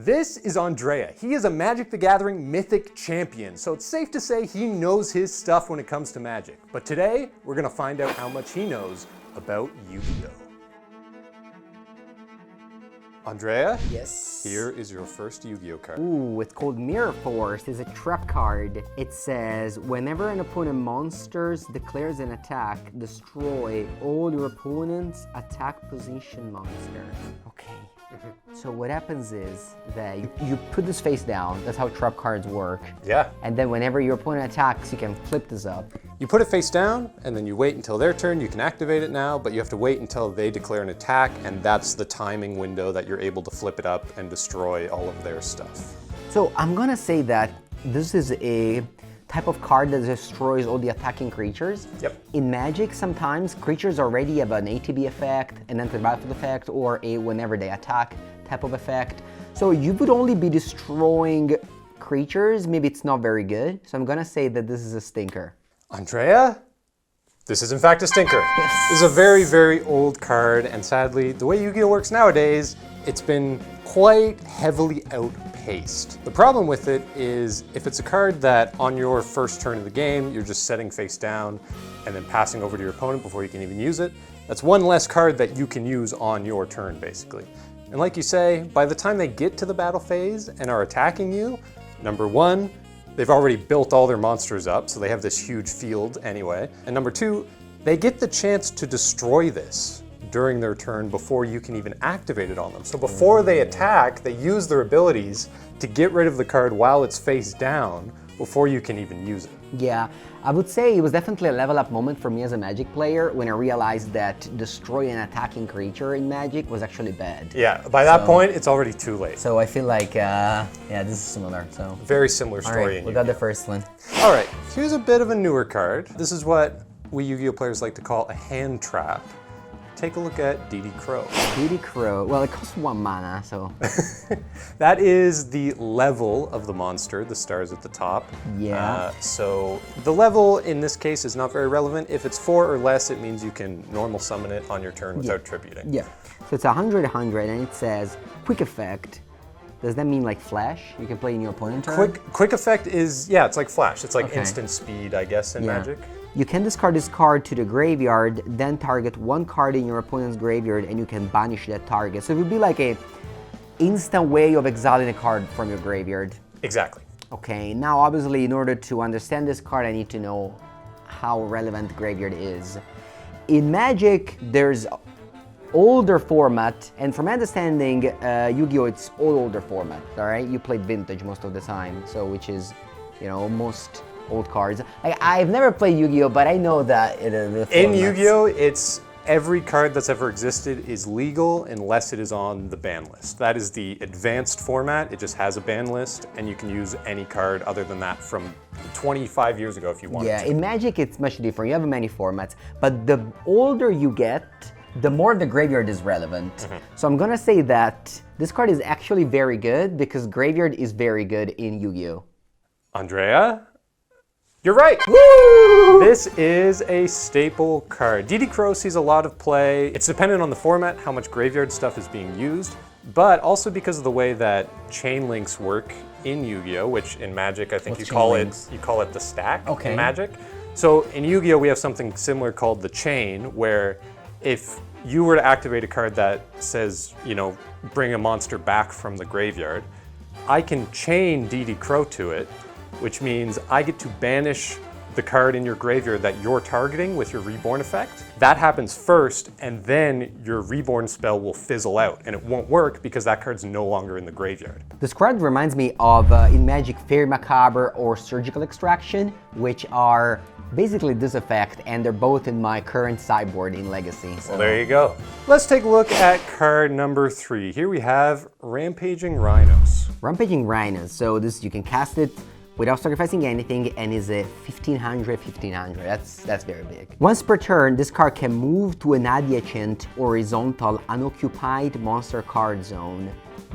This is Andrea. He is a Magic the Gathering Mythic champion, so it's safe to say he knows his stuff when it comes to Magic. But today, we're gonna find out how much he knows about Yu-Gi-Oh! Andrea? Yes. Here is your first Yu-Gi-Oh! Card. Ooh, it's called Mirror Force. It's a trap card. It says, whenever an opponent monsters declares an attack, destroy all your opponent's attack position monsters. Okay. So what happens is that you put this face down. That's how trap cards work. Yeah. And then whenever your opponent attacks, you can flip this up. You put it face down, and then you wait until their turn. You can activate it now, but you have to wait until they declare an attack, and that's the timing window that you're able to flip it up and destroy all of their stuff. So I'm gonna say that this is a type of card that destroys all the attacking creatures. Yep. In Magic, sometimes creatures already have an ATB effect, an enter the battlefield effect, or a whenever they attack type of effect. So you would only be destroying creatures. Maybe it's not very good. So I'm gonna say that this is a stinker. Andrea? This is in fact a stinker. Yes. This is a very, very old card, and sadly, the way Yu-Gi-Oh! Works nowadays, it's been quite heavily outpaced. The problem with it is if it's a card that on your first turn of the game, you're just setting face down and then passing over to your opponent before you can even use it, that's one less card that you can use on your turn, basically. And like you say, by the time they get to the battle phase and are attacking you, number one, they've already built all their monsters up, so they have this huge field anyway. And number two, they get the chance to destroy this during their turn before you can even activate it on them. So before they attack, they use their abilities to get rid of the card while it's face down before you can even use it. Yeah, I would say it was definitely a level up moment for me as a Magic player when I realized that destroying an attacking creature in Magic was actually bad. Yeah, by that point, it's already too late. So I feel like, yeah, this is similar, so. Very similar story. All right, in we got the Yu-Gi-Oh! first one. All right, here's a bit of a newer card. This is what we Yu-Gi-Oh! Players like to call a hand trap. Take a look at DD Crow. DD Crow, well, it costs 1 mana, so. That is the level of the monster, the stars at the top. Yeah. So the level in this case is not very relevant. If it's 4 or less, it means you can normal summon it on your turn without tributing. Yeah, so it's 100, and it says quick effect. Does that mean like flash? You can play in your opponent's turn? Quick effect is, yeah, it's like flash. It's like Okay. instant speed, I guess, in Magic. You can discard this card to the graveyard, then target one card in your opponent's graveyard, and you can banish that target. So it would be like a instant way of exiling a card from your graveyard. Exactly. Okay, now obviously in order to understand this card, I need to know how relevant graveyard is. In Magic, there's older format, and from my understanding, Yu-Gi-Oh! It's all older format, all right? You played Vintage most of the time, so which is, you know, most old cards. I've never played Yu-Gi-Oh!, but I know that in Yu-Gi-Oh! It's every card that's ever existed is legal unless it is on the ban list. That is the advanced format. It just has a ban list, and you can use any card other than that from 25 years ago if you want to. Yeah, in Magic it's much different. You have many formats, but the older you get, the more the graveyard is relevant. So I'm gonna say that this card is actually very good because graveyard is very good in Yu-Gi-Oh! Andrea? You're right! Woo! This is a staple card. DD Crow sees a lot of play. It's dependent on the format, how much graveyard stuff is being used, but also because of the way that chain links work in Yu-Gi-Oh!, which in Magic I think What's you call chain it links? you call it the stack Okay. in Magic. So in Yu-Gi-Oh! We have something similar called the chain, where if you were to activate a card that says, you know, bring a monster back from the graveyard, I can chain DD Crow to it, which means I get to banish the card in your graveyard that you're targeting with your Reborn effect. That happens first, and then your Reborn spell will fizzle out, and it won't work because that card's no longer in the graveyard. This card reminds me of, in Magic, Fairy Macabre or Surgical Extraction, which are basically this effect, and they're both in my current sideboard in Legacy. So. Well, there you go. Let's take a look at card number 3. Here we have Rampaging Rhynos. Rampaging Rhynos, so this you can cast it without sacrificing anything, and is a 1500. That's very big. Once per turn, this card can move to an adjacent horizontal unoccupied monster card zone.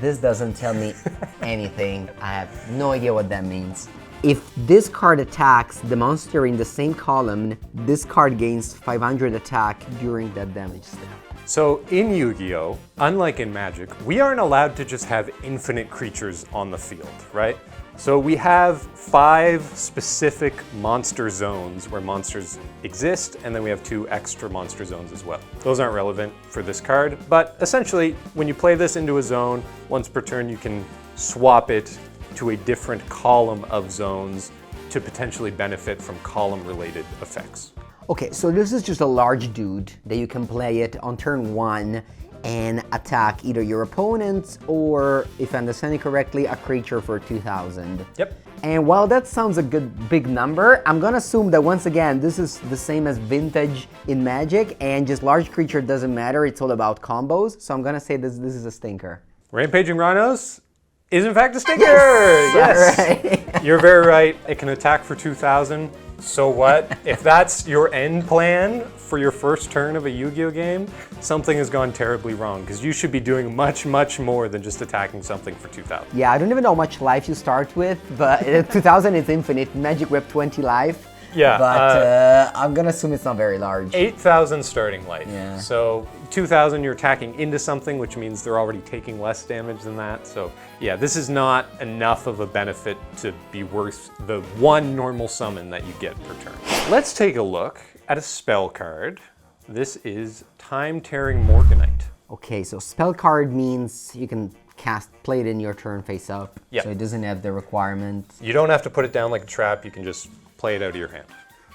This doesn't tell me anything. I have no idea what that means. If this card attacks the monster in the same column, this card gains 500 attack during that damage step. So in Yu-Gi-Oh, unlike in Magic, we aren't allowed to just have infinite creatures on the field, right? So we have 5 specific monster zones where monsters exist, and then we have 2 extra monster zones as well. Those aren't relevant for this card, but essentially, when you play this into a zone, once per turn you can swap it to a different column of zones to potentially benefit from column-related effects. Okay, so this is just a large dude that you can play it on turn 1 and attack either your opponents or, if I understand it correctly, a creature for 2,000. Yep. And while that sounds a good big number, I'm gonna assume that once again, this is the same as vintage in Magic, and just large creature doesn't matter, it's all about combos, so I'm gonna say this is a stinker. Rampaging Rhynos is in fact a stinker! Yes! Yes! You're very right, it can attack for 2,000. So what? If that's your end plan for your first turn of a Yu-Gi-Oh game, something has gone terribly wrong, because you should be doing much, much more than just attacking something for 2,000. Yeah, I don't even know how much life you start with, but 2,000 is infinite. Magic we have 20 life. Yeah. But I'm gonna assume it's not very large. 8,000 starting life. Yeah. So 2,000 you're attacking into something, which means they're already taking less damage than that. So yeah, this is not enough of a benefit to be worth the 1 normal summon that you get per turn. Let's take a look at a spell card. This is Time Tearing Morganite. Okay, so spell card means you can play it in your turn face up. Yeah. So it doesn't have the requirement. You don't have to put it down like a trap, you can just play it out of your hand.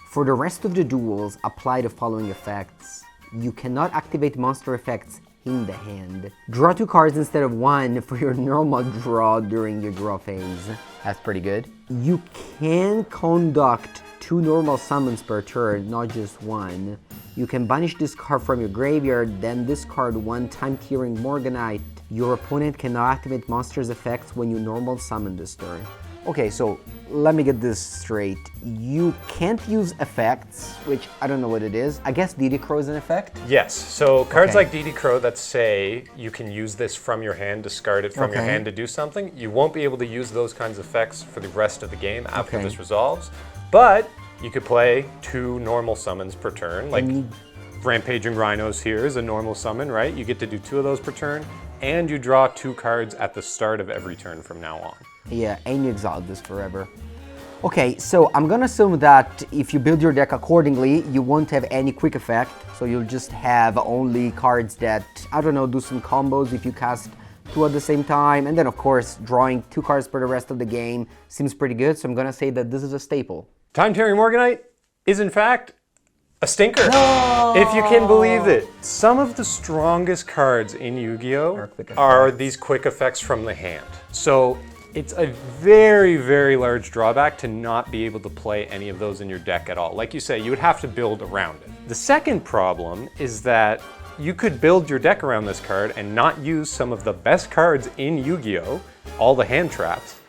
For the rest of the duels, apply the following effects. You cannot activate monster effects in the hand. Draw 2 cards instead of 1 for your normal draw during your draw phase. That's pretty good. You can conduct 2 normal summons per turn, not just 1. You can banish this card from your graveyard, then discard 1 Time Tearing Morganite. Your opponent cannot activate monster's effects when you normal summon this turn. Okay, so let me get this straight. You can't use effects, which I don't know what it is. I guess DD Crow is an effect? Yes, so cards like DD Crow that say you can use this from your hand, discard it from your hand to do something, you won't be able to use those kinds of effects for the rest of the game after this resolves. But you could play 2 normal summons per turn, like Rampaging Rhynos here is a normal summon, right? You get to do 2 of those per turn, and you draw 2 cards at the start of every turn from now on. Yeah, and you exile this forever. Okay, so I'm gonna assume that if you build your deck accordingly, you won't have any quick effect, so you'll just have only cards that, I don't know, do some combos if you cast 2 at the same time, and then of course, drawing 2 cards for the rest of the game seems pretty good, so I'm gonna say that this is a staple. Time Tearing Morganite is in fact a stinker, no! If you can believe it. Some of the strongest cards in Yu-Gi-Oh are these quick effects from the hand. So it's a very, very large drawback to not be able to play any of those in your deck at all. Like you say, you would have to build around it. The second problem is that you could build your deck around this card and not use some of the best cards in Yu-Gi-Oh, all the hand traps,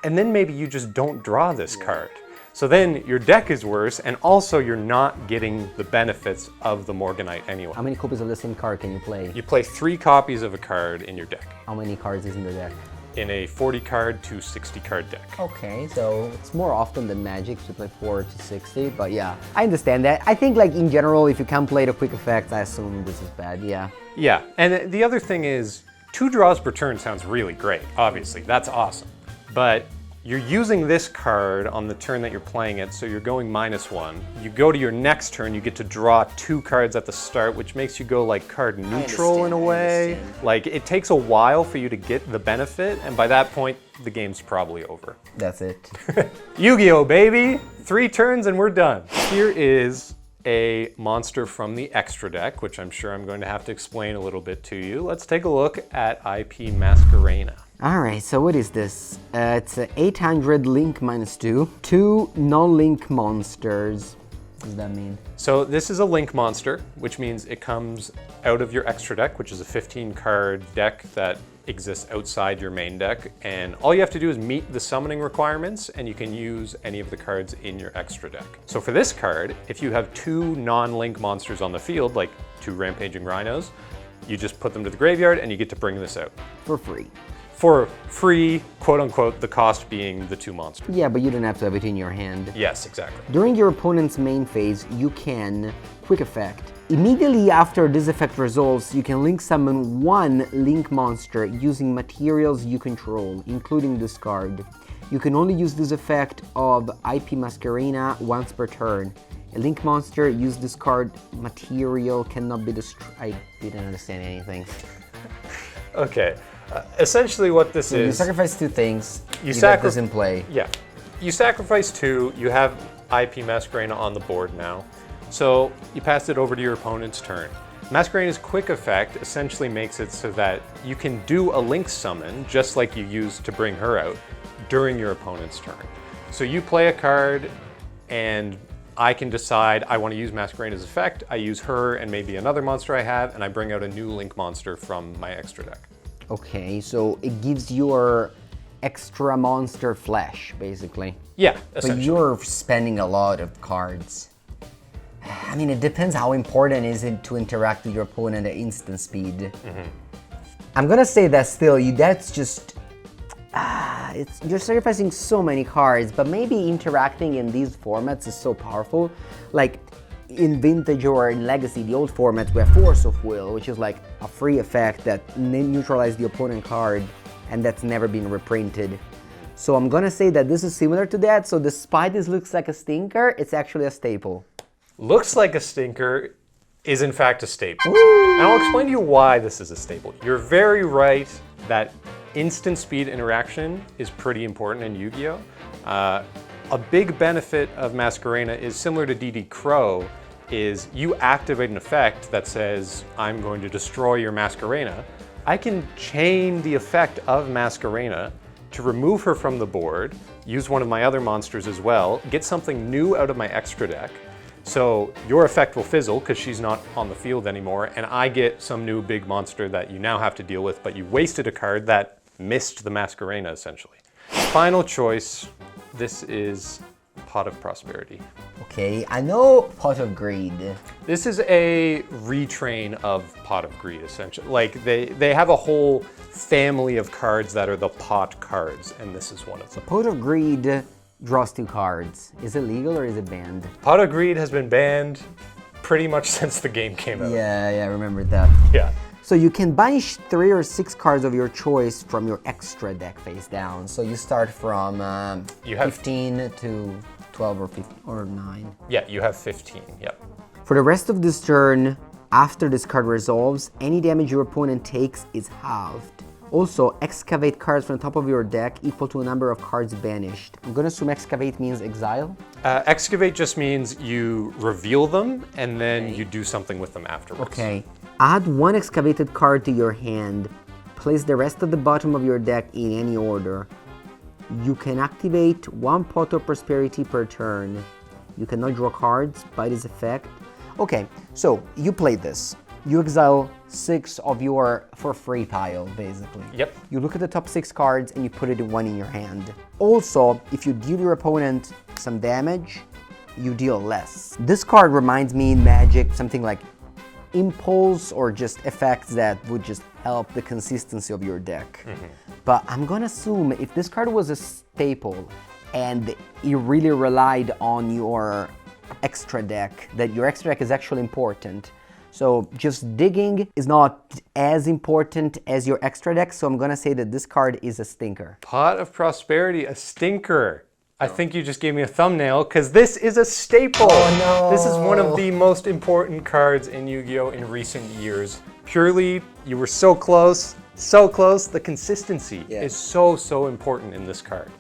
and then maybe you just don't draw this card. So then your deck is worse, and also you're not getting the benefits of the Morganite anyway. How many copies of the same card can you play? You play 3 copies of a card in your deck. How many cards is in the deck? In a 40 card to 60 card deck. Okay, so it's more often than Magic to play 4 to 60, but yeah, I understand that. I think like in general, if you can play the quick effects, I assume this is bad, yeah. Yeah, and the other thing is, 2 draws per turn sounds really great, obviously, that's awesome. But you're using this card on the turn that you're playing it, so you're going -1. You go to your next turn, you get to draw 2 cards at the start, which makes you go like card neutral in a way. Like it takes a while for you to get the benefit, and by that point, the game's probably over. That's it. Yu-Gi-Oh, baby! 3 turns and we're done. Here is a monster from the extra deck, which I'm sure I'm going to have to explain a little bit to you. Let's take a look at IP Masquerena. Alright, so what is this? It's 800 link -2. 2 non-link monsters. What does that mean? So this is a link monster, which means it comes out of your extra deck, which is a 15 card deck that exists outside your main deck. And all you have to do is meet the summoning requirements, and you can use any of the cards in your extra deck. So for this card, if you have 2 non-link monsters on the field, like 2 Rampaging Rhynos, you just put them to the graveyard and you get to bring this out. For free. For free, quote unquote, the cost being the 2 monsters. Yeah, but you don't have to have it in your hand. Yes, exactly. During your opponent's main phase, you can quick effect Immediately after this effect resolves, you can link summon one link monster using materials you control, including this card. You can only use this effect of IP Masquerena once per turn. A link monster use this card material cannot be destroyed. I didn't understand anything. Okay, essentially what this So is... you sacrifice two things, you get sacri- this in play. Yeah. You sacrifice 2, you have IP Masquerena on the board now. So you pass it over to your opponent's turn. Masquerena's quick effect essentially makes it so that you can do a link summon, just like you used to bring her out, during your opponent's turn. So you play a card, and I can decide I want to use Masquerena's effect, I use her and maybe another monster I have, and I bring out a new link monster from my extra deck. Okay, so it gives your extra monster flash, basically. Yeah, But essentially. you're spending a lot of cards. I mean, it depends how important is it to interact with your opponent at instant speed. I'm gonna say that still, that's just... you're sacrificing so many cards, but maybe interacting in these formats is so powerful. Like, in Vintage or in Legacy, the old formats, we have Force of Will, which is like a free effect that neutralizes the opponent card, and that's never been reprinted. So I'm gonna say that this is similar to that, so despite this looks like a stinker, it's actually a staple. Looks like a stinker is in fact a staple. And I'll explain to you why this is a staple. You're very right that instant speed interaction is pretty important in Yu-Gi-Oh! A big benefit of Masquerena is similar to DD Crow, is you activate an effect that says, I'm going to destroy your Masquerena. I can chain the effect of Masquerena to remove her from the board, use one of my other monsters as well, get something new out of my extra deck. So your effect will fizzle because she's not on the field anymore, and I get some new big monster that you now have to deal with, but you wasted a card that missed the Masquerena, essentially. Final choice, this is Pot of Prosperity. Okay, I know Pot of Greed. This is a retrain of Pot of Greed, essentially. Like, they have a whole family of cards that are the pot cards, and this is one of them. Pot of Greed draws 2 cards. Is it legal or is it banned? Pot of Greed has been banned pretty much since the game came out. Yeah, I remember that. Yeah. So you can banish 3 or 6 cards of your choice from your extra deck face down. So you start from You have 15 to 12 or 15 or 9. Yeah, you have 15, yep. For the rest of this turn, after this card resolves, any damage your opponent takes is halved. Also, excavate cards from the top of your deck equal to a number of cards banished. I'm gonna assume excavate means exile? Excavate just means you reveal them and then you do something with them afterwards. Okay. Add 1 excavated card to your hand. Place the rest at the bottom of your deck in any order. You can activate 1 Pot of Prosperity per turn. You cannot draw cards by this effect. Okay, so you play this. You exile 6 of your for free pile, basically. Yep. You look at the top 6 cards and you put it in 1 in your hand. Also, if you deal your opponent some damage, you deal less. This card reminds me in Magic something like Impulse or just effects that would just help the consistency of your deck. But I'm gonna assume if this card was a staple and you really relied on your extra deck, that your extra deck is actually important. So just digging is not as important as your extra deck, so I'm gonna say that this card is a stinker. Pot of Prosperity, a stinker. I think you just gave me a thumbnail because this is a staple. Oh, no. This is one of the most important cards in Yu-Gi-Oh! In recent years. Purely, you were so close, so close. The consistency is so important in this card.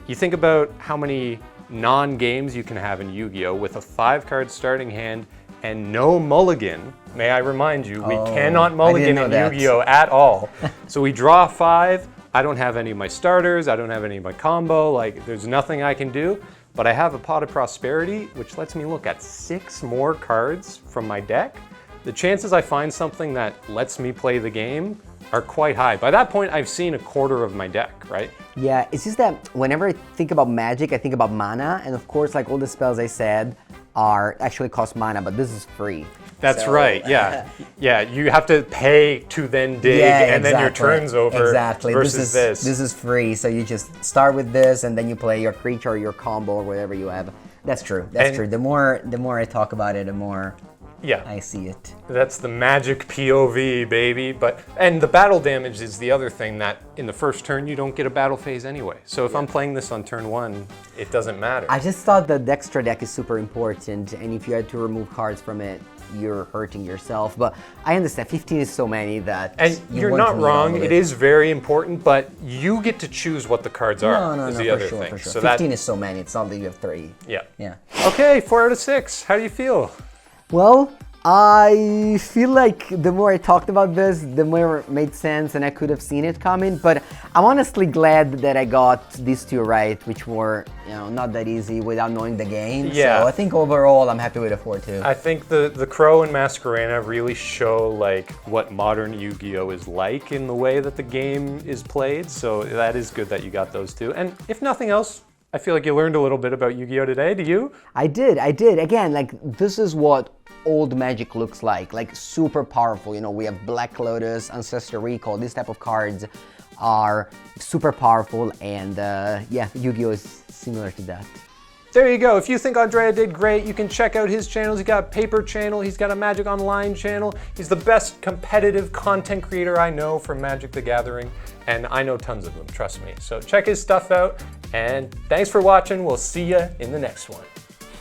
You think about how many non-games you can have in Yu-Gi-Oh! With a 5-card starting hand and no mulligan. May I remind you, we cannot mulligan in Yu-Gi-Oh! At all. So we draw 5. I don't have any of my starters, I don't have any of my combo, like there's nothing I can do, but I have a Pot of Prosperity, which lets me look at 6 more cards from my deck. The chances I find something that lets me play the game are quite high. By that point, I've seen a quarter of my deck, right? Yeah, it's just that whenever I think about Magic, I think about mana, and of course, like all the spells I said are actually cost mana, but this is free. That's right, yeah. Yeah, you have to pay to then dig, and then your turn's over. Exactly. Versus this. This is free, so you just start with this, and then you play your creature or your combo or whatever you have. That's true. That's true. The more I talk about it, the more Yeah. I see it. That's the magic POV, baby. And the battle damage is the other thing that in the first turn you don't get a battle phase anyway. So if I'm playing this on turn 1, it doesn't matter. I just thought that the extra deck is super important, and if you had to remove cards from it, you're hurting yourself. But I understand 15 is so many that And you're not wrong, it is very important, but you get to choose what the cards are. No, is no, the for other sure, thing. for sure. So 15 is so many, it's not that you have 3. Yeah. Yeah. Okay, 4 out of 6. How do you feel? Well, I feel like the more I talked about this, the more it made sense and I could have seen it coming, but I'm honestly glad that I got these 2 right, which were, not that easy without knowing the game. Yeah. So I think overall I'm happy with a 4-2. I think the Crow and Masquerena really show like what modern Yu-Gi-Oh is like in the way that the game is played, so that is good that you got those 2. And if nothing else, I feel like you learned a little bit about Yu-Gi-Oh today. Do you? I did. Again, like, this is what old Magic looks like super powerful. We have Black Lotus, Ancestor Recall, these type of cards are super powerful, and yeah, Yu-Gi-Oh is similar to that. There you go. If you think Andrea did great, you can check out his channels. He's got a paper channel, he's got a Magic Online channel. He's the best competitive content creator I know for Magic the Gathering, and I know tons of them, trust me. So check his stuff out, and thanks for watching. We'll see you in the next one.